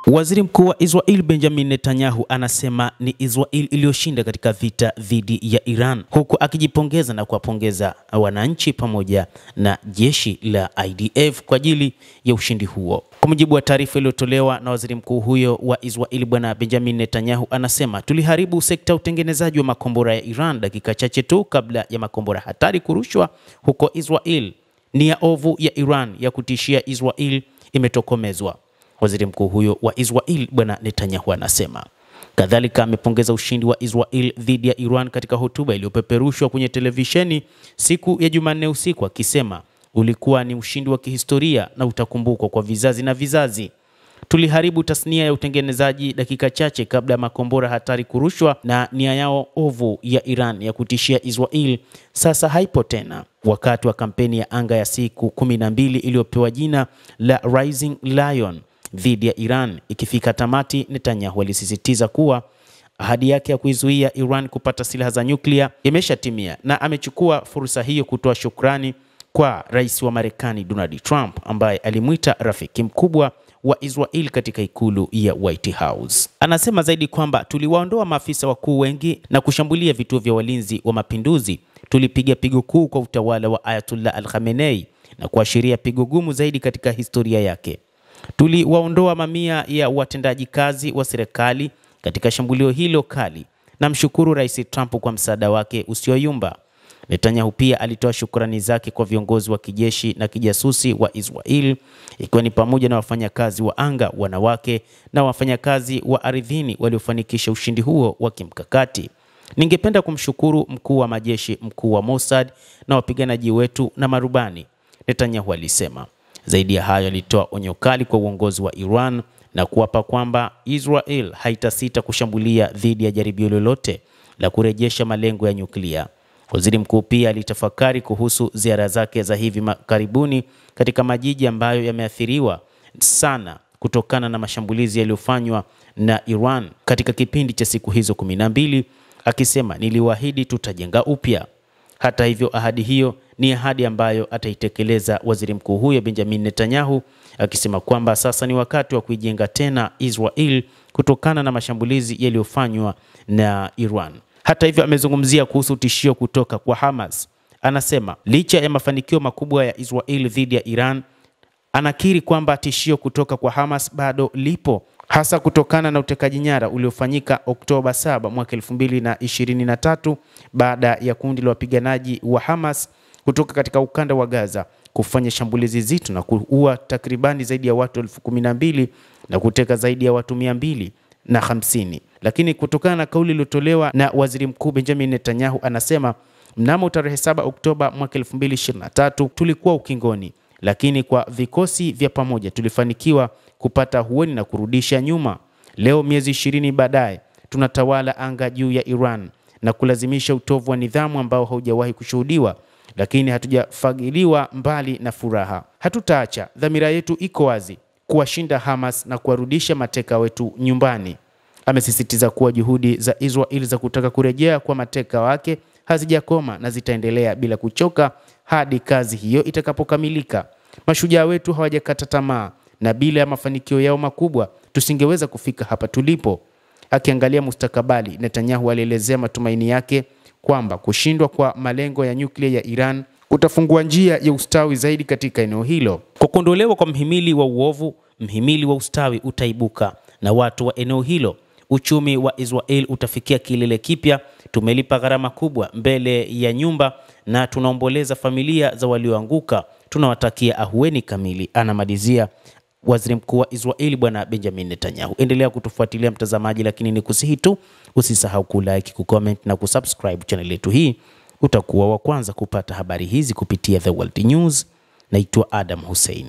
Waziri Mkuu wa Israel Benjamin Netanyahu anasema ni Israel iliyoshinda katika vita dhidi ya Iran, huku akijipongeza na kuwapongeza wananchi pamoja na jeshi la IDF kwa ajili ya ushindi huo. Kwa mujibu wa taarifa iliyotolewa na waziri mkuu huyo wa Israel Bwana Benjamin Netanyahu, anasema tuliharibu sekta ya utengenezaji wa makombora ya Iran dakika chache tu kabla ya makombora hatari kurushwa huko Israel. Nia ovu ya Iran ya kutishia Israel imetokomezwa, waziri mkuu huyo wa Israel Bwana Netanyahu anasema. Kadhalika amepongeza ushindi wa Israel dhidi ya Iran katika hotuba iliyopeperushwa kwenye televisheni siku ya Jumanne usiku, akisema ulikuwa ni ushindi wa kihistoria na utakumbukwa kwa vizazi na vizazi. Tuliharibu tasnia ya utengenezaji dakika chache kabla ya makombora hatari kurushwa, na nia yao ovu ya Iran ya kutishia Israel sasa haipo tena. Wakati wa kampeni ya anga ya siku 12 iliyopewa jina la Rising Lion dhidi ya Iran ikifika tamati, Netanyahu alisisitiza kuwa ahadi yake ya kuizuia Iran kupata silaha za nyuklia imeshatimia, na amechukua fursa hiyo kutoa shukrani kwa rais wa Marekani Donald Trump ambaye alimuita rafiki mkubwa wa Israel katika ikulu ya White House. Anasema zaidi kwamba tuliwaondoa maafisa wakuu wengi na kushambulia vituo vya walinzi wa mapinduzi. Tulipiga pigo kuu kwa utawala wa Ayatollah Al-Khamenei na kuashiria pigo gumu zaidi katika historia yake. Tuliwaondoa mamia ya watendaji kazi wa serikali katika shambulio hilo kali. Namshukuru Rais Trump kwa msaada wake usioyumba. Netanyahu pia alitoa shukrani zake kwa viongozi wa kijeshi na kijasusi wa Israel, ikiwa ni pamoja na wafanyakazi wa anga, wanawake na wafanyakazi wa ardhini waliofanikisha ushindi huo wa kimkakati. Ningependa kumshukuru mkuu wa majeshi, mkuu wa Mossad na wapiganaji wetu na marubani, Netanyahu alisema. Zaidi ya hayo, alitoa onyo kali kwa uongozi wa Iran na kuapa kwamba Israel haitasita kushambulia dhidi ya jaribio lolote la kurejesha malengo ya nyuklia. Waziri mkuu pia alitafakari kuhusu ziara zake za hivi karibuni katika majiji ambayo yameathiriwa sana kutokana na mashambulizi yaliyofanywa na Iran katika kipindi cha siku hizo 12, akisema niliwaahidi tutajenga upya. Hata hivyo, ahadi hiyo ni ahadi ambayo ataitekeleza waziri mkuu huyo Benjamin Netanyahu, akisema kwamba sasa ni wakati wa kuijenga tena Israel kutokana na mashambulizi yaliyofanywa na Iran. Hata hivyo, amezungumzia kuhusu tishio kutoka kwa Hamas. Anasema licha ya mafanikio makubwa ya Israel dhidi ya Iran, anakiri kwamba tishio kutoka kwa Hamas bado lipo, hasa kutokana na utekaji nyara uliofanyika Oktoba 7 mwaka 2023 baada ya kundi la wapiganaji wa Hamas kutoka katika ukanda wa Gaza kufanya shambulizi zito na kuua takribani zaidi ya watu 12,000 na kuteka zaidi ya watu 250. Lakini kutokana na kauli iliyotolewa na waziri mkuu Benjamin Netanyahu, anasema mnamo tarehe 7 Oktoba mwaka 2023 tulikuwa ukingoni, lakini kwa vikosi vya pamoja tulifanikiwa kupata hueni na kurudisha nyuma. Leo miezi 20 baadaye tunatawala anga juu ya Iran na kulazimisha utovu wa nidhamu ambao haujawahi kushuhudiwa, lakini hatujafagiliwa mbali na furaha. Hatutaacha, dhamira yetu iko wazi, kuwashinda Hamas na kuwarudisha mateka wetu nyumbani. Amesisitiza kuwa juhudi za Israel za kutaka kurejea kwa mateka wake hazijakoma na zitaendelea bila kuchoka hadi kazi hiyo itakapokamilika. Mashujaa wetu hawajakata tamaa, na bila ya mafanikio yao makubwa tusingeweza kufika hapa tulipo. Akiangalia mustakabali, Netanyahu alielezea matumaini yake kwamba kushindwa kwa malengo ya nyuklia ya Iran kutafungua njia ya ustawi zaidi katika eneo hilo. Kwa kuondolewa kwa mhimili wa uovu, mhimili wa ustawi utaibuka na watu wa eneo hilo. Uchumi wa Israel utafikia kilele kipya. Tumelipa gharama kubwa mbele ya nyumba na tunaomboleza familia za walioanguka. Tunawatakia ahueni kamili, anamalizia waziri mkuu wa Israel Bwana Benjamin Netanyahu. Endelea kutufuatilia mtazamaji, lakini nikusihi tu usisahau kulike, kucomment na kusubscribe channel yetu hii. Utakuwa wa kwanza kupata habari hizi kupitia The World News. Naitwa Adam Hussein.